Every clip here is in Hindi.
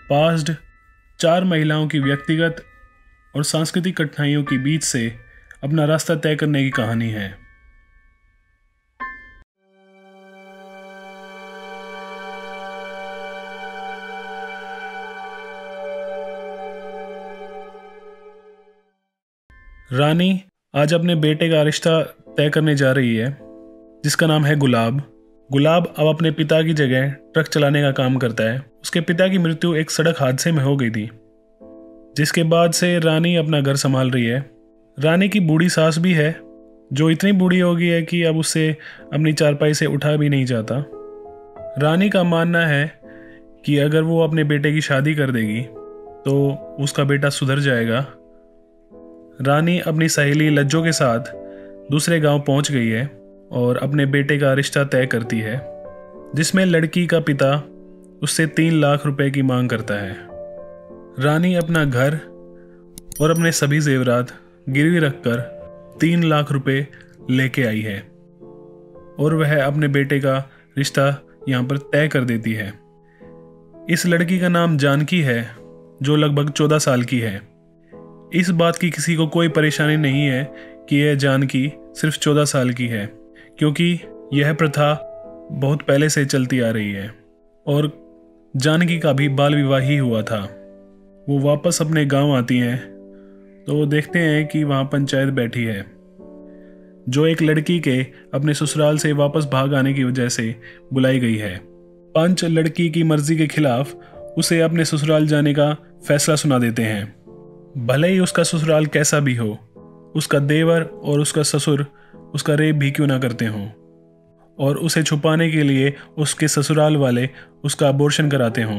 पास्ड 4 महिलाओं की व्यक्तिगत और सांस्कृतिक कठिनाइयों के बीच से अपना रास्ता तय करने की कहानी है। रानी आज अपने बेटे का रिश्ता तय करने जा रही है, जिसका नाम है गुलाब। गुलाब अब अपने पिता की जगह ट्रक चलाने का काम करता है। उसके पिता की मृत्यु एक सड़क हादसे में हो गई थी, जिसके बाद से रानी अपना घर संभाल रही है। रानी की बूढ़ी सास भी है, जो इतनी बूढ़ी हो गई है कि अब उससे अपनी चारपाई से उठा भी नहीं जाता। रानी का मानना है कि अगर वो अपने बेटे की शादी कर देगी तो उसका बेटा सुधर जाएगा। रानी अपनी सहेली लज्जो के साथ दूसरे गांव पहुंच गई है और अपने बेटे का रिश्ता तय करती है, जिसमें लड़की का पिता उससे 3 लाख रुपए की मांग करता है। रानी अपना घर और अपने सभी जेवरात गिरवी रखकर 3 लाख रुपए लेके आई है और वह अपने बेटे का रिश्ता यहाँ पर तय कर देती है। इस लड़की का नाम जानकी है, जो लगभग 14 साल की है। इस बात की किसी को कोई परेशानी नहीं है कि यह जानकी सिर्फ 14 साल की है, क्योंकि यह प्रथा बहुत पहले से चलती आ रही है और जानकी का भी बाल विवाह ही हुआ था। वो वापस अपने गांव आती हैं तो वो देखते हैं कि वहाँ पंचायत बैठी है, जो एक लड़की के अपने ससुराल से वापस भाग आने की वजह से बुलाई गई है। पंच लड़की की मर्जी के खिलाफ उसे अपने ससुराल जाने का फैसला सुना देते हैं, भले ही उसका ससुराल कैसा भी हो। उसका देवर और उसका ससुर उसका रेप भी क्यों ना करते हों, और उसे छुपाने के लिए उसके ससुराल वाले उसका अबॉर्शन कराते हों।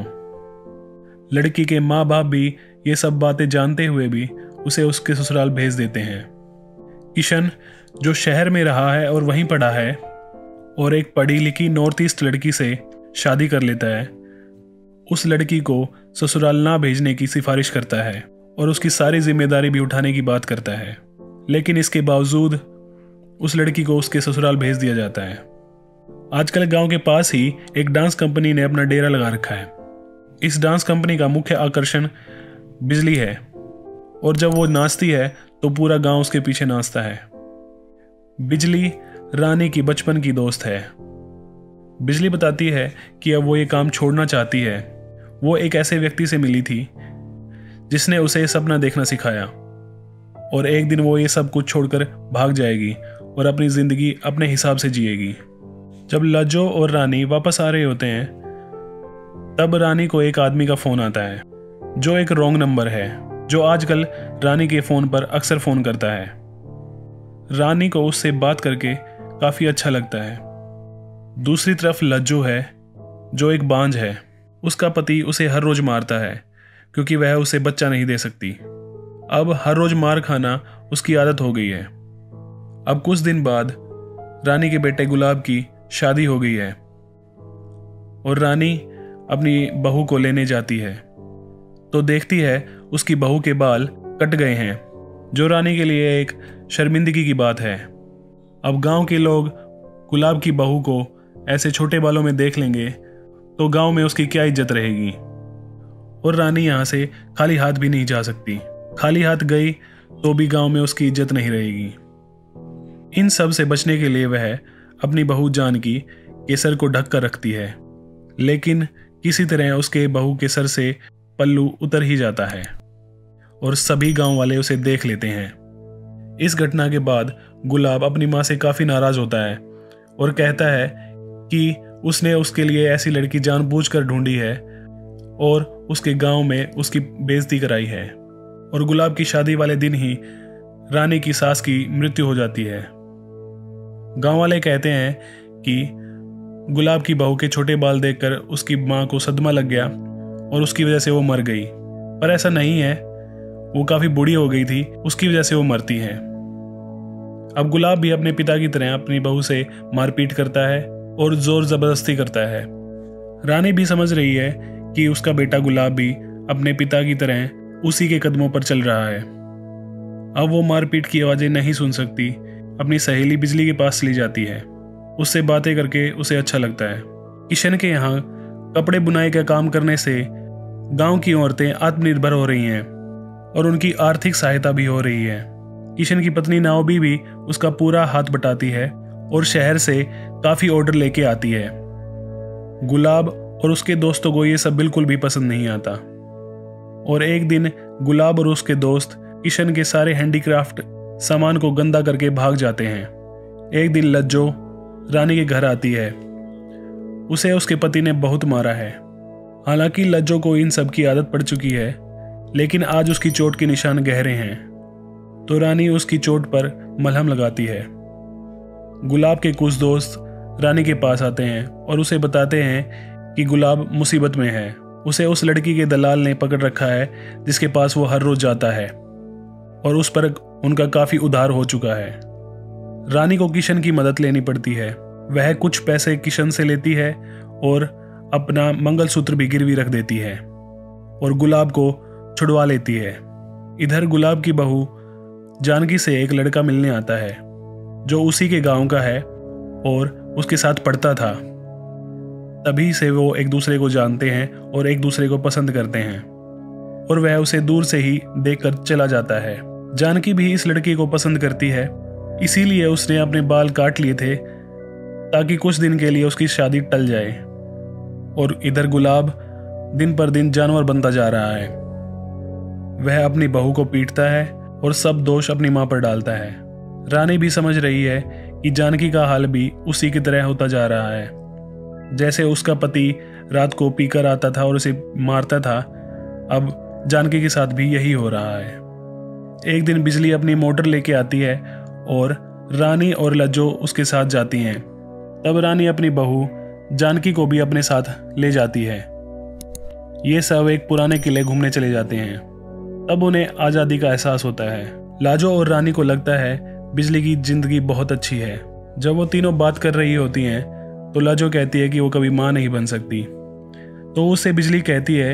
लड़की के माँ बाप भी ये सब बातें जानते हुए भी उसे उसके ससुराल भेज देते हैं। किशन, जो शहर में रहा है और वहीं पढ़ा है और एक पढ़ी लिखी नॉर्थ ईस्ट लड़की से शादी कर लेता है, उस लड़की को ससुराल ना भेजने की सिफारिश करता है और उसकी सारी जिम्मेदारी भी उठाने की बात करता है। लेकिन इसके बावजूद उस लड़की को उसके ससुराल भेज दिया जाता है। आजकल गांव के पास ही एक डांस कंपनी ने अपना डेरा लगा रखा है। इस डांस कंपनी का मुख्य आकर्षण बिजली है और जब वो नाचती है तो पूरा गांव उसके पीछे नाचता है। बिजली रानी की बचपन की दोस्त है। बिजली बताती है कि अब वो ये काम छोड़ना चाहती है। वो एक ऐसे व्यक्ति से मिली थी जिसने उसे सपना देखना सिखाया और एक दिन वो ये सब कुछ छोड़कर भाग जाएगी और अपनी जिंदगी अपने हिसाब से जिएगी। जब लज्जो और रानी वापस आ रहे होते हैं, तब रानी को एक आदमी का फोन आता है, जो एक रॉन्ग नंबर है, जो आजकल रानी के फोन पर अक्सर फोन करता है। रानी को उससे बात करके काफी अच्छा लगता है। दूसरी तरफ लज्जो है, जो एक बांझ है। उसका पति उसे हर रोज मारता है क्योंकि वह उसे बच्चा नहीं दे सकती। अब हर रोज मार खाना उसकी आदत हो गई है। अब कुछ दिन बाद रानी के बेटे गुलाब की शादी हो गई है और रानी अपनी बहू को लेने जाती है तो देखती है उसकी बहू के बाल कट गए हैं, जो रानी के लिए एक शर्मिंदगी की बात है। अब गांव के लोग गुलाब की बहू को ऐसे छोटे बालों में देख लेंगे तो गांव में उसकी क्या इज्जत रहेगी, और रानी यहाँ से खाली हाथ भी नहीं जा सकती। खाली हाथ गई तो भी गांव में उसकी इज्जत नहीं रहेगी। इन सब से बचने के लिए वह अपनी बहू जानकी के सर को ढक कर रखती है, लेकिन किसी तरह उसके बहू के सर से पल्लू उतर ही जाता है और सभी गांव वाले उसे देख लेते हैं। इस घटना के बाद गुलाब अपनी माँ से काफी नाराज होता है और कहता है कि उसने उसके लिए ऐसी लड़की जानबूझकर ढूंढी है और उसके गांव में उसकी बेइज्जती कराई है। और गुलाब की शादी वाले दिन ही रानी की सास की मृत्यु हो जाती है। गांव वाले कहते हैं कि गुलाब की बहू के छोटे बाल देखकर उसकी मां को सदमा लग गया और उसकी वजह से वो मर गई, पर ऐसा नहीं है। वो काफी बूढ़ी हो गई थी, उसकी वजह से वो मरती है। अब गुलाब भी अपने पिता की तरह अपनी बहू से मारपीट करता है और जोर जबरदस्ती करता है। रानी भी समझ रही है कि उसका बेटा गुलाब भी अपने पिता की तरह उसी के कदमों पर चल रहा है। अब वो मारपीट की आवाजें नहीं सुन सकती, अपनी सहेली बिजली के पास चली जाती है। उससे बातें करके उसे अच्छा लगता है। किशन के यहाँ कपड़े बुनाई का काम करने से गांव की औरतें आत्मनिर्भर हो रही हैं और उनकी आर्थिक सहायता भी हो रही है। किशन की पत्नी नाओमी भी उसका पूरा हाथ बटाती है और शहर से काफ़ी ऑर्डर लेके आती है। गुलाब और उसके दोस्तों को ये सब बिल्कुल भी पसंद नहीं आता और एक दिन गुलाब और उसके दोस्त किशन के सारे हैंडीक्राफ्ट सामान को गंदा करके भाग जाते हैं। एक दिन लज्जो रानी के घर आती है। उसे उसके पति ने बहुत मारा है। हालांकि लज्जो को इन सब की आदत पड़ चुकी है, लेकिन आज उसकी चोट के निशान गहरे हैं, तो रानी उसकी चोट पर मलहम लगाती है। गुलाब के कुछ दोस्त रानी के पास आते हैं और उसे बताते हैं कि गुलाब मुसीबत में है। उसे उस लड़की के दलाल ने पकड़ रखा है जिसके पास वो हर रोज जाता है और उस पर उनका काफ़ी उधार हो चुका है। रानी को किशन की मदद लेनी पड़ती है। वह कुछ पैसे किशन से लेती है और अपना मंगलसूत्र भी गिरवी रख देती है और गुलाब को छुड़वा लेती है। इधर गुलाब की बहू जानकी से एक लड़का मिलने आता है जो उसी के गांव का है और उसके साथ पढ़ता था। तभी से वो एक दूसरे को जानते हैं और एक दूसरे को पसंद करते हैं और वह उसे दूर से ही देखकर चला जाता है। जानकी भी इस लड़के को पसंद करती है, इसीलिए उसने अपने बाल काट लिए थे ताकि कुछ दिन के लिए उसकी शादी टल जाए। और इधर गुलाब दिन पर दिन जानवर बनता जा रहा है। वह अपनी बहू को पीटता है और सब दोष अपनी मां पर डालता है। रानी भी समझ रही है कि जानकी का हाल भी उसी की तरह होता जा रहा है। जैसे उसका पति रात को पीकर आता था और उसे मारता था, अब जानकी के साथ भी यही हो रहा है। एक दिन बिजली अपनी मोटर लेके आती है और रानी और लज्जो उसके साथ जाती हैं। तब रानी अपनी बहू जानकी को भी अपने साथ ले जाती है। ये सब एक पुराने किले घूमने चले जाते हैं। तब उन्हें आज़ादी का एहसास होता है। लाजो और रानी को लगता है बिजली की जिंदगी बहुत अच्छी है। जब वो तीनों बात कर रही होती हैं तो लाजो कहती है कि वो कभी माँ नहीं बन सकती। तो उससे बिजली कहती है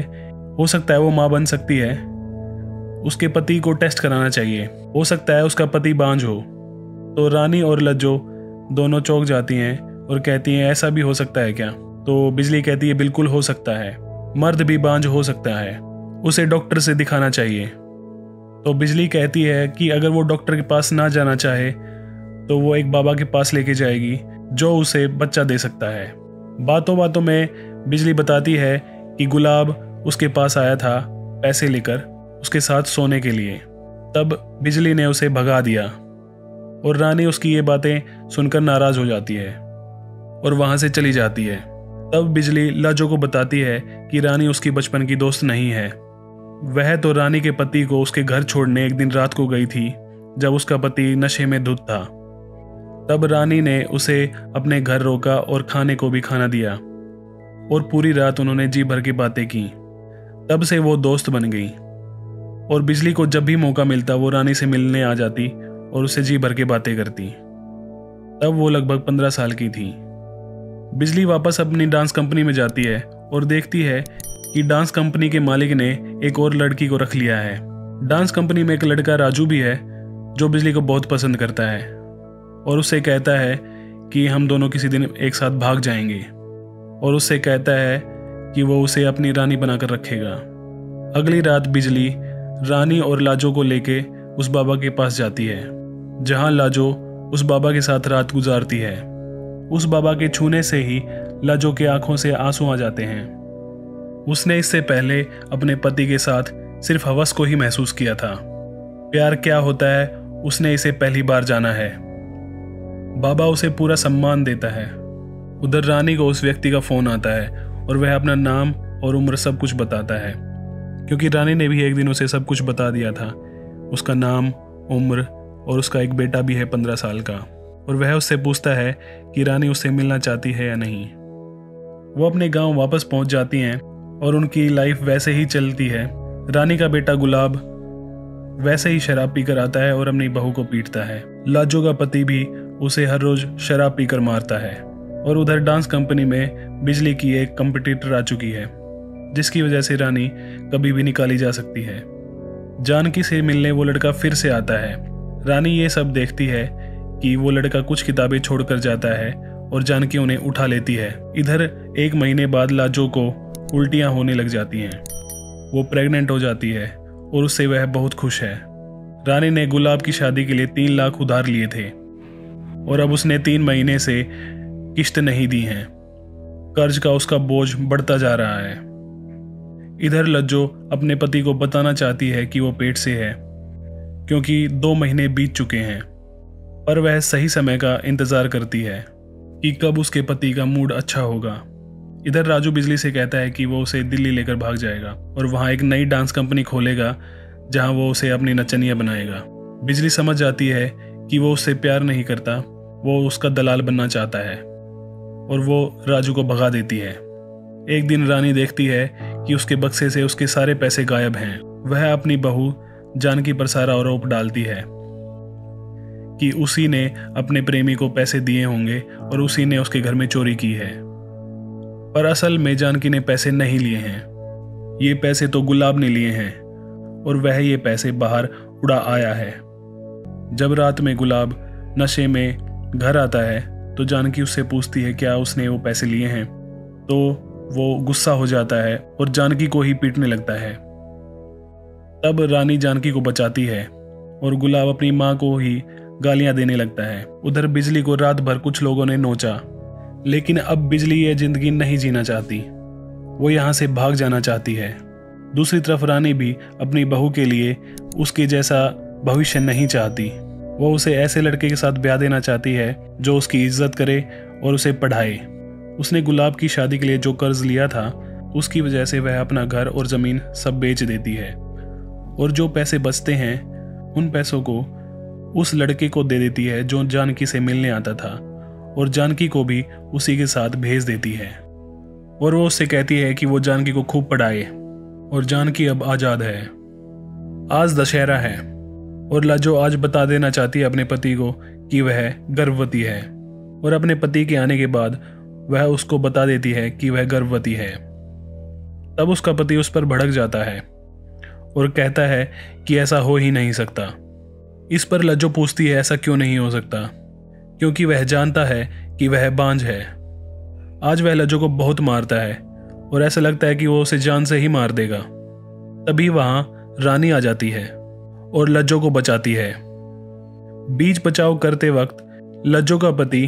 हो सकता है वो माँ बन सकती है, उसके पति को टेस्ट कराना चाहिए, हो सकता है उसका पति बांझ हो। तो रानी और लज्जो दोनों चौंक जाती हैं और कहती हैं ऐसा भी हो सकता है क्या? तो बिजली कहती है बिल्कुल हो सकता है, मर्द भी बांझ हो सकता है, उसे डॉक्टर से दिखाना चाहिए। तो बिजली कहती है कि अगर वो डॉक्टर के पास ना जाना चाहे तो वो एक बाबा के पास लेके जाएगी जो उसे बच्चा दे सकता है। बातों बातों में बिजली बताती है कि गुलाब उसके पास आया था पैसे लेकर उसके साथ सोने के लिए। तब बिजली ने उसे भगा दिया और रानी उसकी ये बातें सुनकर नाराज हो जाती है और वहां से चली जाती है। तब बिजली लाजो को बताती है कि रानी उसकी बचपन की दोस्त नहीं है। वह तो रानी के पति को उसके घर छोड़ने एक दिन रात को गई थी जब उसका पति नशे में धुत था। तब रानी ने उसे अपने घर रोका और खाने को भी खाना दिया और पूरी रात उन्होंने जी भर की बातें की। तब से वो दोस्त बन गई और बिजली को जब भी मौका मिलता वो रानी से मिलने आ जाती और उससे जी भर के बातें करती। तब वो लगभग 15 साल की थी। बिजली वापस अपनी डांस कंपनी में जाती है और देखती है कि डांस कंपनी के मालिक ने एक और लड़की को रख लिया है। डांस कंपनी में एक लड़का राजू भी है जो बिजली को बहुत पसंद करता है और उससे कहता है कि हम दोनों किसी दिन एक साथ भाग जाएंगे और उससे कहता है कि वो उसे अपनी रानी बनाकर रखेगा। अगली रात बिजली रानी और लाजो को लेके उस बाबा के पास जाती है जहां लाजो उस बाबा के साथ रात गुजारती है। उस बाबा के छूने से ही लाजो के आंखों से आंसू आ जाते हैं। उसने इससे पहले अपने पति के साथ सिर्फ हवस को ही महसूस किया था। प्यार क्या होता है उसने इसे पहली बार जाना है। बाबा उसे पूरा सम्मान देता है। उधर रानी को उस व्यक्ति का फोन आता है और वह अपना नाम और उम्र सब कुछ बताता है, क्योंकि रानी ने भी एक दिन उसे सब कुछ बता दिया था, उसका नाम, उम्र और उसका एक बेटा भी है 15 साल का। और वह उससे पूछता है कि रानी उससे मिलना चाहती है या नहीं। वो अपने गांव वापस पहुंच जाती हैं और उनकी लाइफ वैसे ही चलती है। रानी का बेटा गुलाब वैसे ही शराब पीकर आता है और अपनी बहू को पीटता है। लाजो का पति भी उसे हर रोज शराब पीकर मारता है। और उधर डांस कंपनी में बिजली की एक कंपटीटर आ चुकी है जिसकी वजह से रानी कभी भी निकाली जा सकती है। जानकी से मिलने वो लड़का फिर से आता है। रानी ये सब देखती है कि वो लड़का कुछ किताबें छोड़कर जाता है और जानकी उन्हें उठा लेती है। इधर एक महीने बाद लाजो को उल्टियां होने लग जाती हैं वो प्रेग्नेंट हो जाती है और उससे वह बहुत खुश है। रानी ने गुलाब की शादी के लिए 3 लाख उधार लिए थे और अब उसने 3 महीने से किश्त नहीं दी हैं। कर्ज का उसका बोझ बढ़ता जा रहा है। इधर लज्जो अपने पति को बताना चाहती है कि वो पेट से है, क्योंकि 2 महीने बीत चुके हैं, पर वह सही समय का इंतजार करती है कि कब उसके पति का मूड अच्छा होगा। इधर राजू बिजली से कहता है कि वो उसे दिल्ली लेकर भाग जाएगा और वहाँ एक नई डांस कंपनी खोलेगा जहाँ वो उसे अपनी नचनिया बनाएगा। बिजली समझ जाती है कि वो उससे प्यार नहीं करता, वो उसका दलाल बनना चाहता है और वो राजू को भगा देती है। एक दिन रानी देखती है कि उसके बक्से से उसके सारे पैसे गायब हैं। वह अपनी बहू जानकी पर सारा आरोप डालती है कि उसी ने अपने प्रेमी को पैसे दिए होंगे और उसी ने उसके घर में चोरी की है, पर असल में जानकी ने पैसे नहीं लिए हैं। ये पैसे तो गुलाब ने लिए हैं और वह ये पैसे बाहर उड़ा आया है। जब रात में गुलाब नशे में घर आता है तो जानकी उससे पूछती है क्या उसने वो पैसे लिए हैं, तो वो गुस्सा हो जाता है और जानकी को ही पीटने लगता है। तब रानी जानकी को बचाती है और गुलाब अपनी माँ को ही गालियां देने लगता है। उधर बिजली को रात भर कुछ लोगों ने नोचा, लेकिन अब बिजली ये जिंदगी नहीं जीना चाहती, वो यहाँ से भाग जाना चाहती है। दूसरी तरफ रानी भी अपनी बहू के लिए उसके जैसा भविष्य नहीं चाहती। वो उसे ऐसे लड़के के साथ ब्याह देना चाहती है जो उसकी इज्जत करे और उसे पढ़ाए। उसने गुलाब की शादी के लिए जो कर्ज लिया था उसकी वजह से वह अपना घर और ज़मीन सब बेच देती है और जो पैसे बचते हैं उन पैसों को उस लड़के को दे देती है जो जानकी से मिलने आता था और जानकी को भी उसी के साथ भेज देती है और वो उससे कहती है कि वो जानकी को खूब पढ़ाए। और जानकी अब आज़ाद है। आज दशहरा है और लज्जो आज बता देना चाहती है अपने पति को कि वह गर्भवती है और अपने पति के आने के बाद वह उसको बता देती है कि वह गर्भवती है। तब उसका पति उस पर भड़क जाता है और कहता है कि ऐसा हो ही नहीं सकता। इस पर लज्जो पूछती है ऐसा क्यों नहीं हो सकता, क्योंकि वह जानता है कि वह बांझ है। आज वह लज्जो को बहुत मारता है और ऐसा लगता है कि वो उसे जान से ही मार देगा। तभी वहां रानी आ जाती है और लज्जो को बचाती है। बीच बचाव करते वक्त लज्जो का पति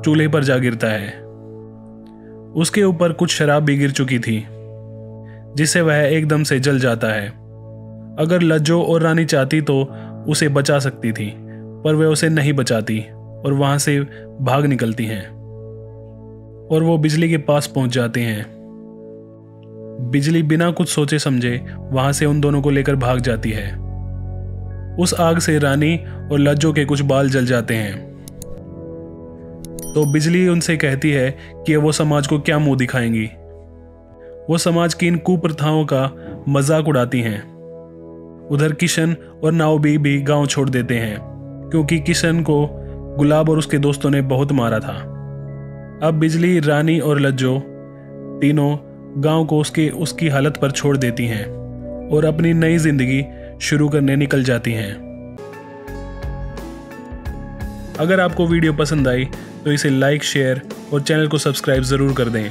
चूल्हे पर जा गिरता है। उसके ऊपर कुछ शराब भी गिर चुकी थी जिससे वह एकदम से जल जाता है। अगर लज्जो और रानी चाहती तो उसे बचा सकती थी, पर वे उसे नहीं बचाती और वहां से भाग निकलती हैं और वो बिजली के पास पहुंच जाते हैं। बिजली बिना कुछ सोचे समझे वहां से उन दोनों को लेकर भाग जाती है। उस आग से रानी और लज्जो के कुछ बाल जल जाते हैं, तो बिजली उनसे कहती है कि वो समाज को क्या मुंह दिखाएंगी। वो समाज की इन कुप्रथाओं का मजाक उड़ाती हैं। उधर किशन और नाओबी भी गांव छोड़ देते हैं, क्योंकि किशन को गुलाब और उसके दोस्तों ने बहुत मारा था। अब बिजली, रानी और लज्जो तीनों गांव को उसकी हालत पर छोड़ देती हैं और अपनी नई जिंदगी शुरू करने निकल जाती हैं। अगर आपको वीडियो पसंद आई तो इसे लाइक, शेयर और चैनल को सब्सक्राइब ज़रूर कर दें।